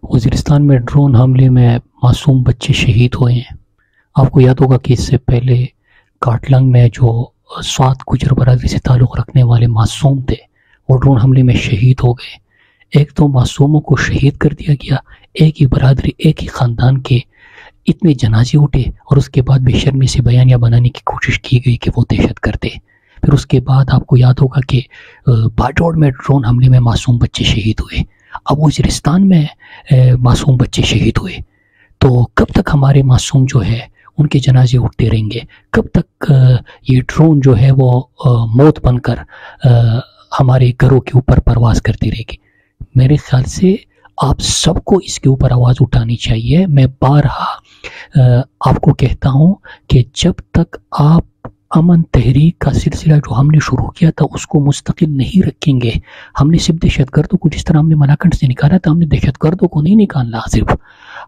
وزیرستان میں ڈرون حملے میں معصوم بچے شہید ہوئے ہیں۔ آپ کو یاد ہوگا کہ اس سے پہلے کاٹلنگ میں جو 7 گجر برادری سے تعلق رکھنے والے معصوم تھے وہ ڈرون حملے میں شہید ہو گئے۔ ایک تو معصوموں کو شہید کر دیا گیا، ایک ہی برادری ایک ہی خاندان کے اتنے جنازے اٹھے، اور اس کے بعد بے شرمی سے بیانیہ بنانے کی کوشش کی گئی کہ وہ دہشت گرد تھے۔ پھر اس کے بعد آپ کو یاد ہوگا کہ باجوڑ میں ڈرون حملے میں معصوم بچے شہید ہوئے۔ اب وزیرستان میں معصوم بچے شہید ہوئے، تو کب تک ہمارے معصوم جو ہے ان کے جنازے اٹھتے رہیں گے؟ کب تک یہ ڈرون جو ہے وہ موت بن کر ہمارے گھروں کے اوپر پرواز کرتی رہے گی؟ میرے خیال سے آپ سب کو اس کے اوپر آواز اٹھانی چاہیے۔ میں بارہا آپ کو کہتا ہوں کہ جب تک آپ امن تحریک کا سلسلہ جو ہم نے شروع کیا تھا اس کو مستقل نہیں رکھیں گے، ہم نے صرف دہشت گردوں کو جس طرح ہم نے ملاکنڈ سے نکالا تھا، ہم نے دہشت گردوں کو نہیں نکالنا، صرف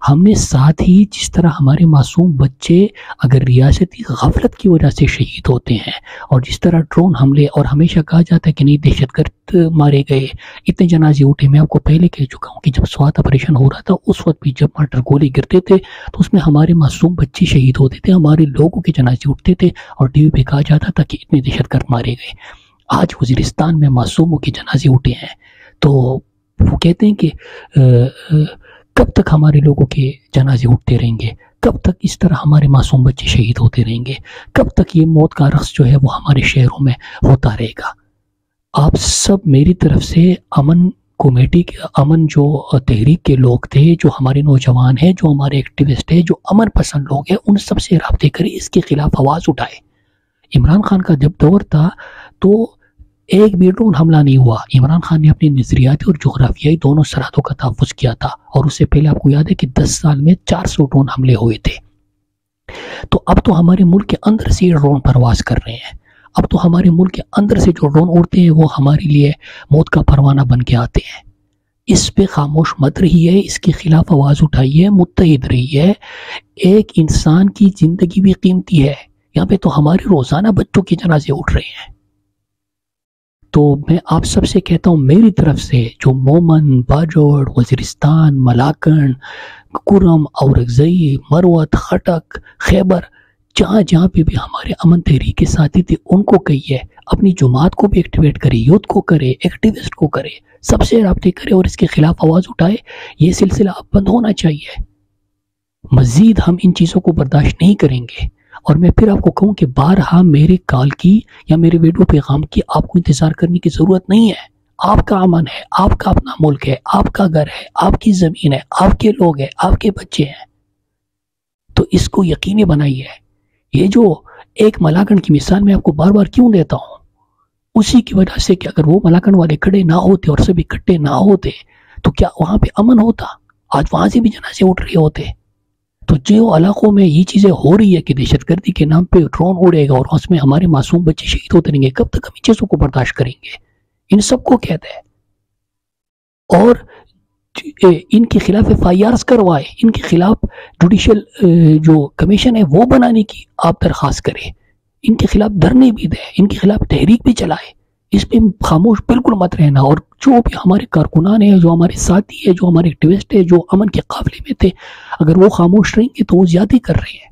ہم نے ساتھ ہی جس طرح ہمارے معصوم بچے اگر ریاستی غفلت کی وجہ سے شہید ہوتے ہیں، اور جس طرح ڈرون حملے، اور ہمیشہ کہا جاتا ہے کہ نہیں دہشت گرد مارے گئے، اتنے جنازے اٹھے۔ میں آپ کو پہلے کہہ چکا ہوں کہ جب سوات آپریشن ہو رہا تھا اس وقت بھی جب مارٹر گولی گرتے تھے تو اس میں ہمارے معصوم بچے شہید ہوتے تھے، ہمارے لوگوں کے جنازے اٹھتے تھے، اور ٹی وی پہ کہا جاتا تھا کہ اتنے دہشت گرد مارے گئے۔ آج وزیرستان میں معصوموں کے جنازے اٹھے ہیں، تو وہ کہتے ہیں کہ کب تک ہمارے لوگوں کے جنازے اٹھتے رہیں گے؟ کب تک اس طرح ہمارے معصوم بچے شہید ہوتے رہیں گے؟ کب تک یہ موت کا رقص جو ہے وہ ہمارے شہروں میں ہوتا رہے گا؟ آپ سب میری طرف سے امن کمیٹی کے، امن جو تحریک کے لوگ تھے، جو ہمارے نوجوان ہیں، جو ہمارے ایکٹیوسٹ ہیں، جو امن پسند لوگ ہیں، ان سب سے رابطے کریں، اس کے خلاف آواز اٹھائے۔ عمران خان کا جب دور تھا تو ایک بھی ڈرون حملہ نہیں ہوا۔ عمران خان نے اپنی نظریاتی اور جغرافیائی دونوں سرحدوں کا تحفظ کیا تھا، اور اس سے پہلے آپ کو یاد ہے کہ 10 سال میں 400 ڈرون حملے ہوئے تھے۔ تو اب تو ہمارے ملک کے اندر سے یہ ڈرون پرواز کر رہے ہیں، اب تو ہمارے ملک کے اندر سے جو ڈرون اڑتے ہیں وہ ہمارے لیے موت کا پروانہ بن کے آتے ہیں۔ اس پہ خاموش مت رہیے، اس کے خلاف آواز اٹھائیے، متحد رہیے۔ ایک انسان کی زندگی بھی قیمتی ہے، یہاں پہ تو ہمارے روزانہ بچوں کے جنازے اٹھ رہے ہیں۔ تو میں آپ سب سے کہتا ہوں، میری طرف سے جو مومن، باجوڑ، وزیرستان، ملاکنڈ، کرم، اورکزئی، مروت، خٹک، خیبر، جہاں جہاں پہ بھی ہمارے امن تحریک کے ساتھی تھے ان کو کہیے، اپنی جماعت کو بھی ایکٹیویٹ کرے، یوتھ کو کرے، ایکٹیوسٹ کو کرے، سب سے رابطے کرے اور اس کے خلاف آواز اٹھائے۔ یہ سلسلہ اب بند ہونا چاہیے، مزید ہم ان چیزوں کو برداشت نہیں کریں گے۔ اور میں پھر آپ کو کہوں کہ بارہا میرے کال کی یا میرے ویڈیو پیغام کی آپ کو انتظار کرنے کی ضرورت نہیں ہے۔ آپ کا امن ہے، آپ کا اپنا ملک ہے، آپ کا گھر ہے، آپ کی زمین ہے، آپ کے لوگ ہیں، آپ کے بچے ہیں، تو اس کو یقینی بنائیے۔ یہ جو ایک ملاکنڈ کی مثال میں آپ کو بار بار کیوں دیتا ہوں، اسی کی وجہ سے کہ اگر وہ ملاکنڈ والے کھڑے نہ ہوتے اور سب اکٹھے نہ ہوتے تو کیا وہاں پہ امن ہوتا؟ آج وہاں سے بھی جنازے اٹھ رہے ہوتے۔ تو جو علاقوں میں یہ چیزیں ہو رہی ہے کہ دہشت گردی کے نام پہ ڈرون اڑے گا اور اس میں ہمارے معصوم بچے شہید ہوتے رہیں گے، کب تک ہم ان چیزوں کو برداشت کریں گے؟ ان سب کو کہتے ہیں، اور ان کے خلاف FIRs کروائے، ان کے خلاف جوڈیشل جو کمیشن ہے وہ بنانے کی آپ درخواست کریں، ان کے خلاف دھرنے بھی دیں، ان کے خلاف تحریک بھی چلائے۔ اس پہ خاموش بالکل مت رہنا، اور جو بھی ہمارے کارکنان ہیں، جو ہمارے ساتھی ہیں، جو ہمارے ایکٹیوسٹ ہیں، جو امن کے قافلے میں تھے، اگر وہ خاموش رہیں گے تو وہ زیادتی کر رہے ہیں۔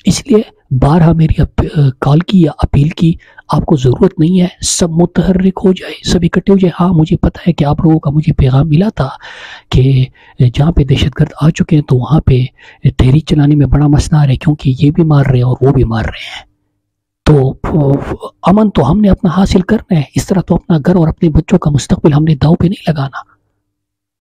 اس لیے بارہا میری کال کی یا اپیل کی آپ کو ضرورت نہیں ہے، سب متحرک ہو جائے، سب اکٹھے ہو جائے۔ ہاں مجھے پتا ہے کہ آپ لوگوں کا مجھے پیغام ملا تھا کہ جہاں پہ دہشت گرد آ چکے ہیں تو وہاں پہ تحریک چلانے میں بڑا مسئلہ آ رہا ہے، کیونکہ یہ بھی مار رہے ہیں اور وہ بھی مار رہے ہیں۔ تو امن تو ہم نے اپنا حاصل کرنا ہے، اس طرح تو اپنا گھر اور اپنے بچوں کا مستقبل ہم نے داؤ پہ نہیں لگانا۔